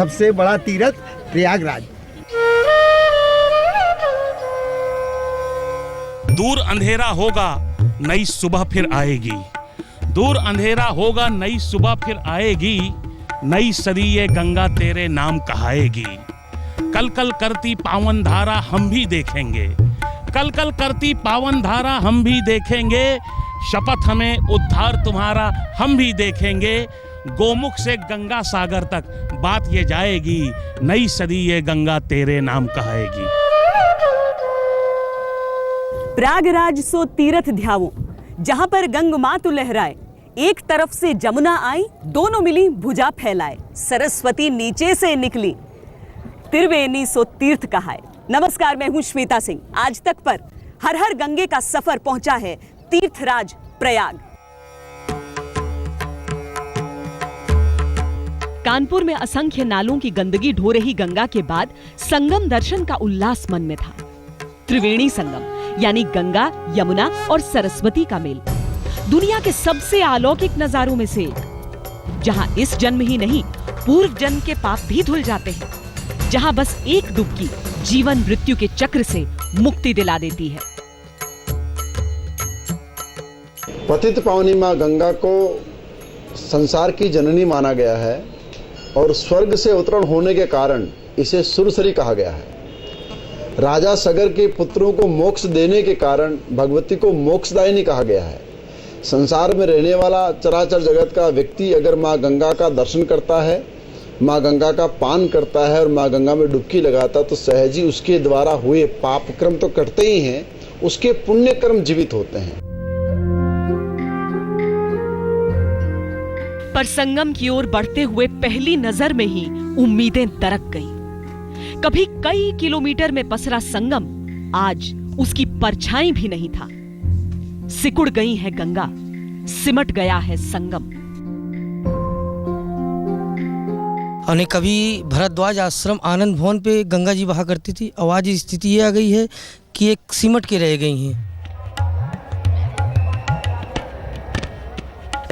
सबसे बड़ा तीर्थ प्रयागराज। दूर अंधेरा होगा नई सुबह फिर आएगी, दूर अंधेरा होगा नई सुबह फिर आएगी, नई सदी ये गंगा तेरे नाम कहाएगी। कल कल करती पावन धारा हम भी देखेंगे, कल कल करती पावन धारा हम भी देखेंगे, शपथ हमें उद्धार तुम्हारा हम भी देखेंगे। गोमुख से गंगा सागर तक बात ये जाएगी, नई सदी ये गंगा तेरे नाम कहाएगी। प्रयागराज सो तीर्थ ध्यावो, जहां पर गंग मातु लहराए, एक तरफ से जमुना आई, दोनों मिली भुजा फैलाए, सरस्वती नीचे से निकली, त्रिवेणी सो तीर्थ कहाए। नमस्कार, मैं हूं श्वेता सिंह। आज तक पर हर हर गंगे का सफर पहुंचा है तीर्थराज प्रयाग। कानपुर में असंख्य नालों की गंदगी ढो रही गंगा के बाद संगम दर्शन का उल्लास मन में था। त्रिवेणी संगम यानी गंगा, यमुना और सरस्वती का मेल, दुनिया के सबसे अलौकिक नजारों में से एक, जहां इस जन्म ही नहीं पूर्व जन्म के पाप भी धुल जाते हैं, जहां बस एक डुबकी जीवन मृत्यु के चक्र से मुक्ति दिला देती है। पतित पावनी मां गंगा को संसार की जननी माना गया है और स्वर्ग से अवतरण होने के कारण इसे सुरसरी कहा गया है। राजा सगर के पुत्रों को मोक्ष देने के कारण भगवती को मोक्षदायिनी कहा गया है। संसार में रहने वाला चराचर जगत का व्यक्ति अगर माँ गंगा का दर्शन करता है, माँ गंगा का पान करता है और माँ गंगा में डुबकी लगाता है, तो सहज ही उसके द्वारा हुए पाप कर्म तो कटते ही हैं, उसके पुण्य कर्म जीवित होते हैं। पर संगम की ओर बढ़ते हुए पहली नजर में ही उम्मीदें दरक गईं। कभी कई किलोमीटर में पसरा संगम आज उसकी परछाई भी नहीं था। सिकुड़ गई है गंगा, सिमट गया है संगम। और कभी भरद्वाज आश्रम आनंद भवन पे गंगा जी बहा करती थी, और आज स्थिति ये आ गई है कि एक सिमट के रह गई हैं।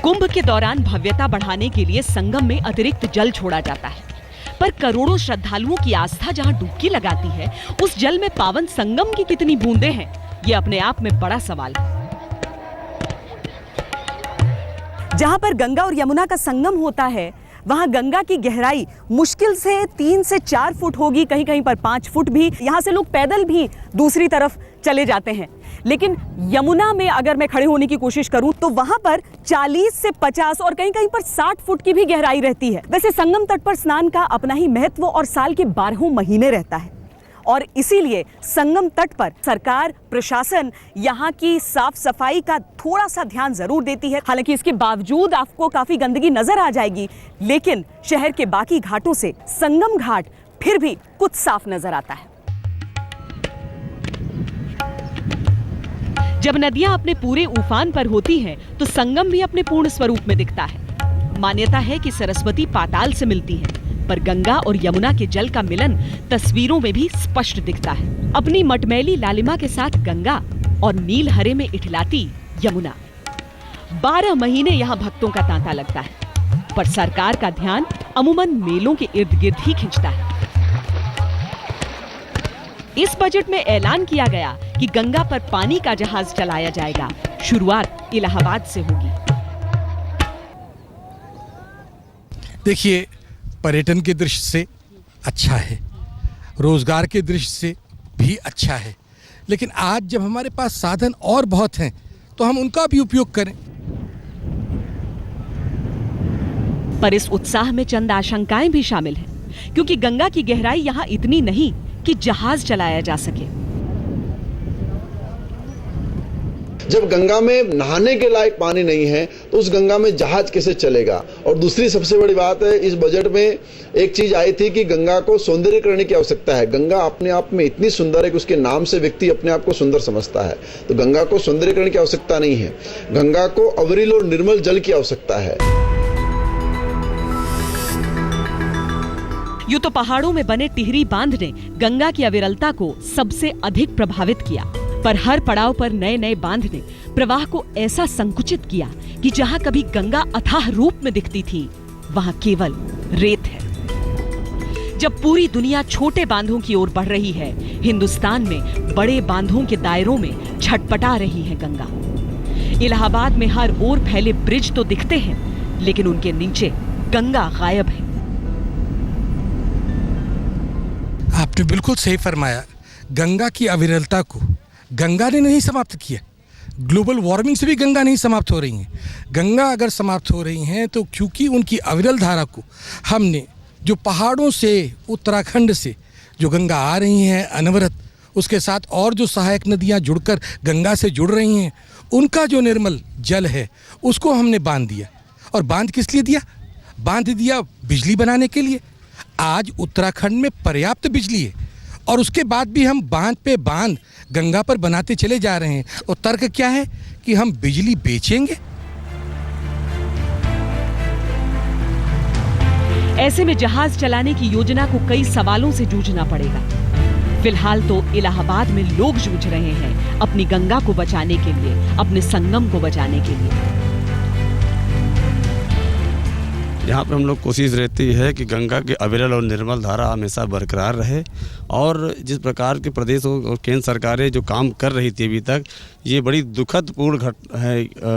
कुंभ के दौरान भव्यता बढ़ाने के लिए संगम में अतिरिक्त जल छोड़ा जाता है, पर करोड़ों श्रद्धालुओं की आस्था जहां डुबकी लगाती है, उस जल में पावन संगम की कितनी बूंदें हैं, ये अपने आप में बड़ा सवाल है। जहां पर गंगा और यमुना का संगम होता है, वहां गंगा की गहराई मुश्किल से 3 से 4 फुट होगी, कहीं कहीं पर 5 फुट भी। यहां से लोग पैदल भी दूसरी तरफ चले जाते हैं। लेकिन यमुना में अगर मैं खड़े होने की कोशिश करूं तो वहां पर 40 से 50 और कहीं कहीं पर 60 फुट की भी गहराई रहती है। वैसे संगम तट पर स्नान का अपना ही महत्व और साल के 12 महीने रहता है, और इसीलिए संगम तट पर सरकार, प्रशासन यहाँ की साफ सफाई का थोड़ा सा ध्यान जरूर देती है। हालांकि इसके बावजूद आपको काफी गंदगी नजर आ जाएगी, लेकिन शहर के बाकी घाटों से संगम घाट फिर भी कुछ साफ नजर आता है। जब नदियां अपने पूरे उफान पर होती हैं, तो संगम भी अपने पूर्ण स्वरूप में दिखता है। मान्यता है कि सरस्वती पाताल से मिलती है, पर गंगा और यमुना के जल का मिलन तस्वीरों में भी स्पष्ट दिखता है। अपनी मटमैली लालिमा के साथ गंगा और नील हरे में इठलाती यमुना। 12 महीने यहाँ भक्तों का तांता लगता है, पर सरकार का ध्यान अमूमन मेलों के इर्द गिर्द ही खिंचता है। इस बजट में ऐलान किया गया कि गंगा पर पानी का जहाज चलाया जाएगा। शुरुआत इलाहाबाद से होगी। देखिए, पर्यटन के दृष्टि से अच्छा है, रोजगार के दृष्टि से भी अच्छा है, लेकिन आज जब हमारे पास साधन और बहुत हैं, तो हम उनका भी उपयोग करें। पर इस उत्साह में चंद आशंकाएं भी शामिल हैं, क्योंकि गंगा की गहराई यहाँ इतनी नहीं कि जहाज चलाया जा सके। जब गंगा में नहाने के लायक पानी नहीं है, तो उस गंगा में जहाज कैसे चलेगा। और दूसरी सबसे बड़ी बात है, इस बजट में एक चीज आई थी कि गंगा को सौंदर्यीकरण की आवश्यकता है। गंगा अपने आप में इतनी सुंदर है कि उसके नाम से व्यक्ति अपने आप को सुंदर समझता है, तो गंगा को सौंदर्यीकरण की आवश्यकता नहीं है, गंगा को अविरल और निर्मल जल की आवश्यकता है। यूं तो पहाड़ों में बने टिहरी बांध ने गंगा की अविरलता को सबसे अधिक प्रभावित किया, पर हर पड़ाव पर नए नए बांध ने प्रवाह को ऐसा संकुचित किया कि जहां कभी गंगा अथाह रूप में दिखती थी, वहां केवल रेत है। जब पूरी दुनिया छोटे बांधों की ओर बढ़ रही है, हिंदुस्तान में बड़े बांधों के दायरों में छटपटा रही है गंगा। इलाहाबाद में हर ओर फैले ब्रिज तो दिखते हैं, लेकिन उनके नीचे गंगा गायब है। आपने बिल्कुल सही फरमाया। गंगा की अविरलता को गंगा ने नहीं समाप्त किया। ग्लोबल वार्मिंग से भी गंगा नहीं समाप्त हो रही हैं। गंगा अगर समाप्त हो रही हैं तो क्योंकि उनकी अविरल धारा को हमने जो पहाड़ों से, उत्तराखंड से जो गंगा आ रही हैं अनवरत, उसके साथ और जो सहायक नदियां जुड़कर गंगा से जुड़ रही हैं, उनका जो निर्मल जल है उसको हमने बांध दिया। और बांध किस लिए दिया? बांध दिया बिजली बनाने के लिए। आज उत्तराखंड में पर्याप्त बिजली है और उसके बाद भी हम बांध पे बांध गंगा पर बनाते चले जा रहे हैं। और तर्क क्या है कि हम बिजली बेचेंगे। ऐसे में जहाज चलाने की योजना को कई सवालों से जूझना पड़ेगा। फिलहाल तो इलाहाबाद में लोग जूझ रहे हैं अपनी गंगा को बचाने के लिए, अपने संगम को बचाने के लिए। यहाँ पर हम लोग कोशिश रहती है कि गंगा की अविरल और निर्मल धारा हमेशा बरकरार रहे। और जिस प्रकार के प्रदेश और केंद्र सरकारें जो काम कर रही थी अभी तक, ये बड़ी दुखदपूर्ण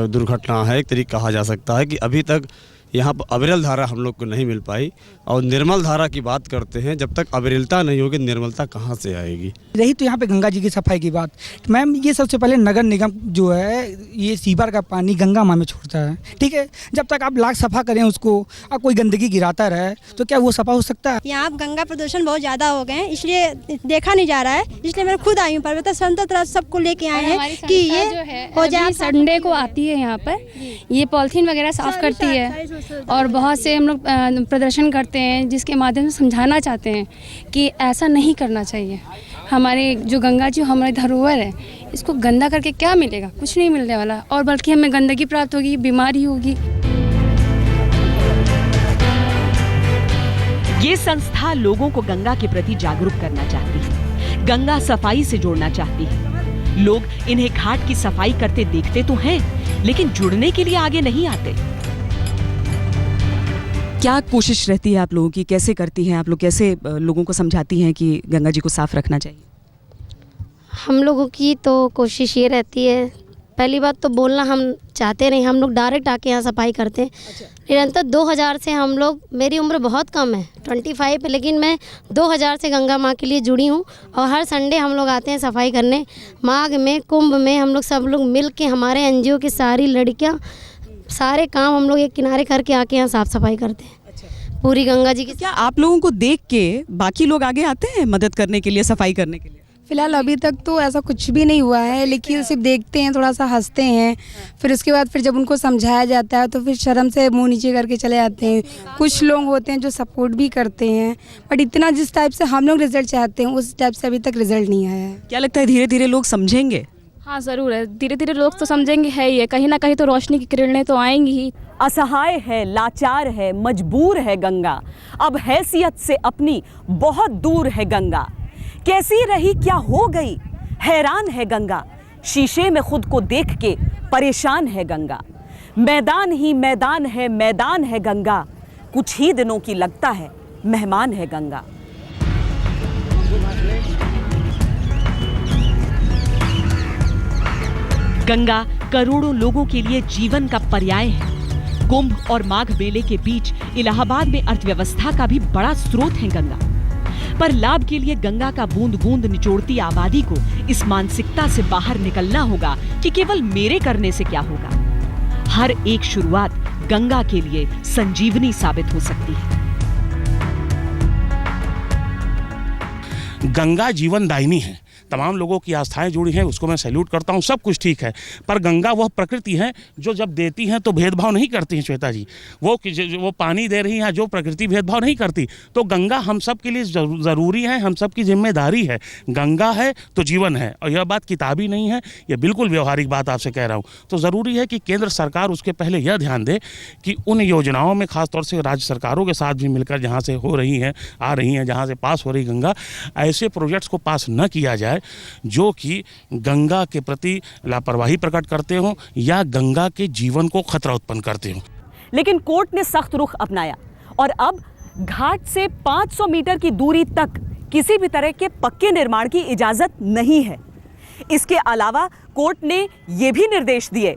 दुर्घटना है, एक तरीका कहा जा सकता है कि अभी तक यहाँ पर अविरल धारा हम लोग को नहीं मिल पाई। और निर्मल धारा की बात करते हैं, जब तक अविरलता नहीं होगी निर्मलता कहाँ से आएगी। रही तो यहाँ पे गंगा जी की सफाई की बात, तो मैम ये सबसे पहले नगर निगम जो है ये सीवर का पानी गंगा माँ में छोड़ता है, ठीक है। जब तक आप लाख सफा करें उसको, अब कोई गंदगी गिराता रहे तो क्या वो सफा हो सकता है? यहाँ गंगा प्रदूषण बहुत ज़्यादा हो गए हैं, इसलिए देखा नहीं जा रहा है। इसलिए मैं खुद आई हूँ, पर्वत संत सबको लेके आए हैं कि ये हो जाए। संडे को आती है यहाँ पर, ये पॉलिथीन वगैरह साफ करती है और बहुत से हम लोग प्रदर्शन करते हैं जिसके माध्यम से समझाना चाहते हैं कि ऐसा नहीं करना चाहिए। हमारे जो गंगा जी हमारी धरोहर है, इसको गंदा करके क्या मिलेगा? कुछ नहीं मिलने वाला, और बल्कि हमें गंदगी प्राप्त होगी, बीमारी होगी। ये संस्था लोगों को गंगा के प्रति जागरूक करना चाहती है, गंगा सफाई से जोड़ना चाहती है। लोग इन्हें घाट की सफाई करते देखते तो हैं, लेकिन जुड़ने के लिए आगे नहीं आते। क्या कोशिश रहती है आप लोगों की, कैसे करती हैं आप लोग, कैसे लोगों को समझाती हैं कि गंगा जी को साफ रखना चाहिए? हम लोगों की तो कोशिश ये रहती है, पहली बात तो बोलना हम चाहते नहीं, हम लोग डायरेक्ट आके यहाँ सफाई करते हैं। निरंतर 2000 से हम लोग, मेरी उम्र बहुत कम है 25 है, लेकिन मैं 2000 से गंगा माँ के लिए जुड़ी हूँ। और हर संडे हम लोग आते हैं सफाई करने। माघ में, कुंभ में हम लोग सब लोग मिल के, हमारे NGO की सारी लड़कियाँ, सारे काम हम लोग एक किनारे करके आके यहाँ साफ सफाई करते हैं पूरी गंगा जी की। क्या आप लोगों को देख के बाकी लोग आगे आते हैं मदद करने के लिए, सफाई करने के लिए? फिलहाल अभी तक तो ऐसा कुछ भी नहीं हुआ है, लेकिन सिर्फ देखते हैं, थोड़ा सा हंसते हैं। फिर उसके बाद फिर जब उनको समझाया जाता है तो फिर शर्म से मुंह नीचे करके चले जाते हैं। कुछ लोग होते हैं जो सपोर्ट भी करते हैं, बट इतना जिस टाइप से हम लोग रिजल्ट चाहते हैं उस टाइप से अभी तक रिजल्ट नहीं आया है। क्या लगता है धीरे धीरे लोग समझेंगे? हाँ ज़रूर है, धीरे धीरे लोग तो समझेंगे है ही है, कहीं ना कहीं तो रोशनी की किरणें तो आएंगी ही। असहाय है, लाचार है, मजबूर है गंगा, अब हैसियत से अपनी बहुत दूर है गंगा। कैसी रही, क्या हो गई, हैरान है गंगा, शीशे में खुद को देख के परेशान है गंगा। मैदान ही मैदान है, मैदान है गंगा, कुछ ही दिनों की लगता है मेहमान है गंगा। गंगा करोड़ों लोगों के लिए जीवन का पर्याय है। कुंभ और माघ मेले के बीच इलाहाबाद में अर्थव्यवस्था का भी बड़ा स्रोत है गंगा। पर लाभ के लिए गंगा का बूंद बूंद निचोड़ती आबादी को इस मानसिकता से बाहर निकलना होगा कि केवल मेरे करने से क्या होगा। हर एक शुरुआत गंगा के लिए संजीवनी साबित हो सकती है। गंगा जीवनदायिनी है, तमाम लोगों की आस्थाएं जुड़ी हैं, उसको मैं सैल्यूट करता हूं, सब कुछ ठीक है। पर गंगा वह प्रकृति है जो जब देती हैं तो भेदभाव नहीं करती हैं श्वेता जी। वो पानी दे रही हैं, जो प्रकृति भेदभाव नहीं करती। तो गंगा हम सब के लिए ज़रूरी है, हम सब की जिम्मेदारी है। गंगा है तो जीवन है, और यह बात किताबी नहीं है, यह बिल्कुल व्यवहारिक बात आपसे कह रहा हूँ। तो ज़रूरी है कि केंद्र सरकार उसके पहले यह ध्यान दे कि उन योजनाओं में, खासतौर से राज्य सरकारों के साथ भी मिलकर जहाँ से हो रही हैं, आ रही हैं, जहाँ से पास हो रही गंगा, ऐसे प्रोजेक्ट्स को पास न किया जाए जो कि गंगा के प्रति लापरवाही प्रकट करते हों या गंगा के जीवन को खतरा उत्पन्न करते हों। लेकिन कोर्ट ने सख्त रुख अपनाया और अब घाट से 500 मीटर की दूरी तक किसी भी तरह के पक्के निर्माण की इजाजत नहीं है। इसके अलावा कोर्ट ने यह भी निर्देश दिए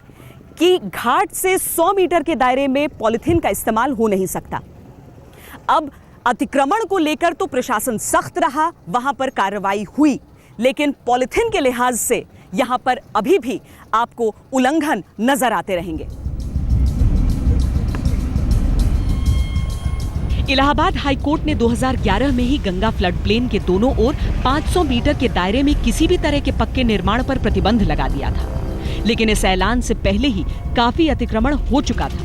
कि घाट से 100 मीटर के दायरे में पॉलिथीन का इस्तेमाल हो नहीं सकता। अब अतिक्रमण को लेकर तो प्रशासन सख्त रहा, वहां पर कार्रवाई हुई, लेकिन पॉलिथीन के लिहाज से यहां पर अभी भी आपको उल्लंघन नजर आते रहेंगे। इलाहाबाद हाई कोर्ट ने 2011 में ही गंगा फ्लड प्लेन के दोनों ओर 500 मीटर के दायरे में किसी भी तरह के पक्के निर्माण पर प्रतिबंध लगा दिया था, लेकिन इस ऐलान से पहले ही काफी अतिक्रमण हो चुका था।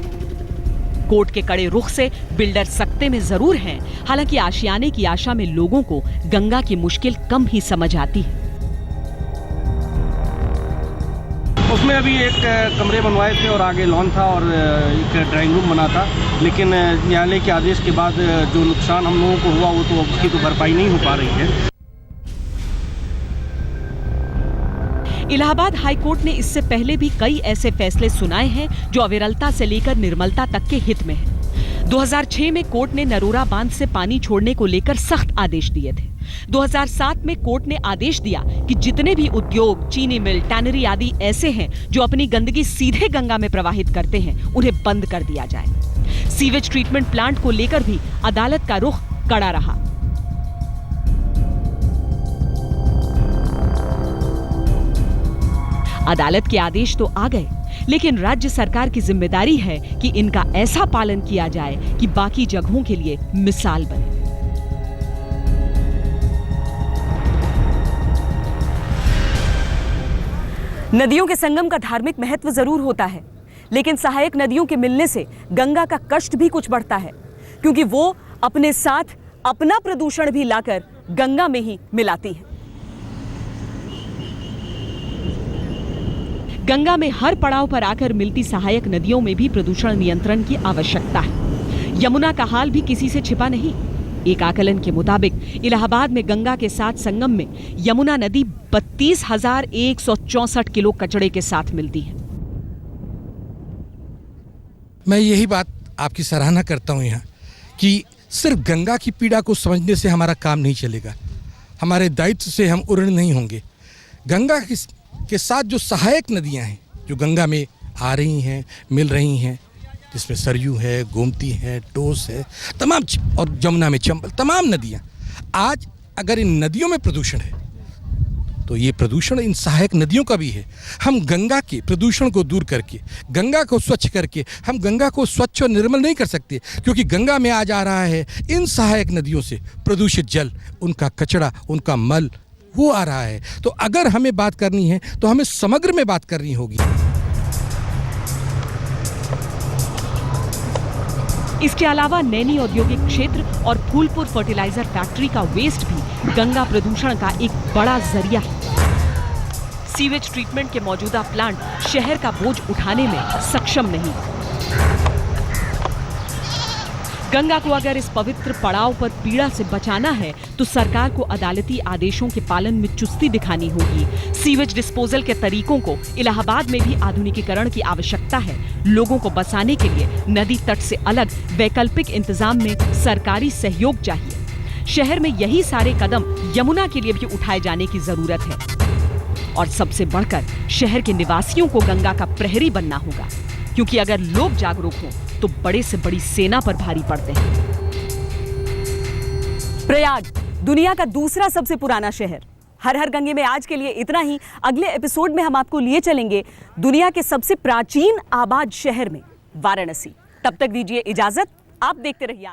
कोर्ट के कड़े रुख से बिल्डर सकते में जरूर हैं, हालांकि आशियाने की आशा में लोगों को गंगा की मुश्किल कम ही समझ आती है। उसमें अभी एक कमरे बनवाए थे और आगे लॉन था और एक ड्राइंग रूम बना था, लेकिन न्यायालय के आदेश के बाद जो नुकसान हम लोगों को हुआ वो तो उसकी तो भरपाई नहीं हो पा रही है। इलाहाबाद हाई कोर्ट ने इससे पहले भी कई ऐसे फैसले सुनाए हैं जो अविरलता से लेकर निर्मलता तक के हित में हैं। 2006 में कोर्ट ने नरोरा बांध से पानी छोड़ने को लेकर सख्त आदेश दिए थे। 2007 में कोर्ट ने आदेश दिया कि जितने भी उद्योग, चीनी मिल, टैनरी आदि ऐसे हैं जो अपनी गंदगी सीधे गंगा में प्रवाहित करते हैं, उन्हें बंद कर दिया जाए। सीवेज ट्रीटमेंट प्लांट को लेकर भी अदालत का रुख कड़ा रहा। अदालत के आदेश तो आ गए, लेकिन राज्य सरकार की जिम्मेदारी है कि इनका ऐसा पालन किया जाए कि बाकी जगहों के लिए मिसाल बने। नदियों के संगम का धार्मिक महत्व जरूर होता है, लेकिन सहायक नदियों के मिलने से गंगा का कष्ट भी कुछ बढ़ता है, क्योंकि वो अपने साथ अपना प्रदूषण भी लाकर गंगा में ही मिलाती है। गंगा में हर पड़ाव पर आकर मिलती सहायक नदियों में भी प्रदूषण नियंत्रण की आवश्यकता है। यमुना का हाल भी किसी से छिपा नहीं। एक आकलन के मुताबिक इलाहाबाद में गंगा के साथ संगम में यमुना नदी 32,164 किलो कचड़े के साथ मिलती है। मैं यही बात आपकी सराहना करता हूं यहाँ कि सिर्फ गंगा की पीड़ा को समझने से हमारा काम नहीं चलेगा, हमारे दायित्व से हम उर्ण नहीं होंगे। गंगा के साथ जो सहायक नदियाँ हैं जो गंगा में आ रही हैं, मिल रही हैं, जिसमें सरयू है, गोमती है, टोस है, तमाम, और जमुना में चंबल, तमाम नदियाँ, आज अगर इन नदियों में प्रदूषण है तो ये प्रदूषण इन सहायक नदियों का भी है। हम गंगा के प्रदूषण को दूर करके, गंगा को स्वच्छ करके, हम गंगा को स्वच्छ और निर्मल नहीं कर सकते, क्योंकि गंगा में आज आ रहा है इन सहायक नदियों से प्रदूषित जल, उनका कचरा, उनका मल, वो आ रहा है। तो अगर हमें बात करनी है तो हमें समग्र में बात करनी होगी। इसके अलावा नैनी औद्योगिक क्षेत्र और फूलपुर फर्टिलाइजर फैक्ट्री का वेस्ट भी गंगा प्रदूषण का एक बड़ा जरिया है। सीवेज ट्रीटमेंट के मौजूदा प्लांट शहर का बोझ उठाने में सक्षम नहीं। गंगा को अगर इस पवित्र पड़ाव पर पीड़ा से बचाना है तो सरकार को अदालती आदेशों के पालन में चुस्ती दिखानी होगी। सीवेज डिस्पोजल के तरीकों को इलाहाबाद में भी आधुनिकीकरण की आवश्यकता है। लोगों को बसाने के लिए नदी तट से अलग वैकल्पिक इंतजाम में सरकारी सहयोग चाहिए। शहर में यही सारे कदम यमुना के लिए भी उठाए जाने की जरूरत है। और सबसे बढ़कर शहर के निवासियों को गंगा का प्रहरी बनना होगा, क्योंकि अगर लोग जागरूक हों तो बड़े से बड़ी सेना पर भारी पड़ते हैं। प्रयाग दुनिया का दूसरा सबसे पुराना शहर। हर हर गंगे में आज के लिए इतना ही। अगले एपिसोड में हम आपको लिए चलेंगे दुनिया के सबसे प्राचीन आबाद शहर में, वाराणसी। तब तक दीजिए इजाजत। आप देखते रहिए आज।